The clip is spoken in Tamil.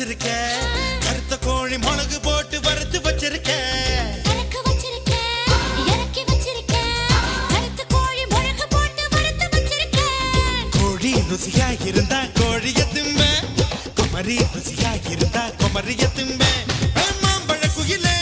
வச்சிருக்க கருத்த கோழி மிளகு போட்டு வறுத்து வச்சிருக்க கோழி ருசியா இருந்தா கோழிய திம்ப குமரி ருசியா இருந்தா குமரிய திம்ப மாம்பழ குயிலே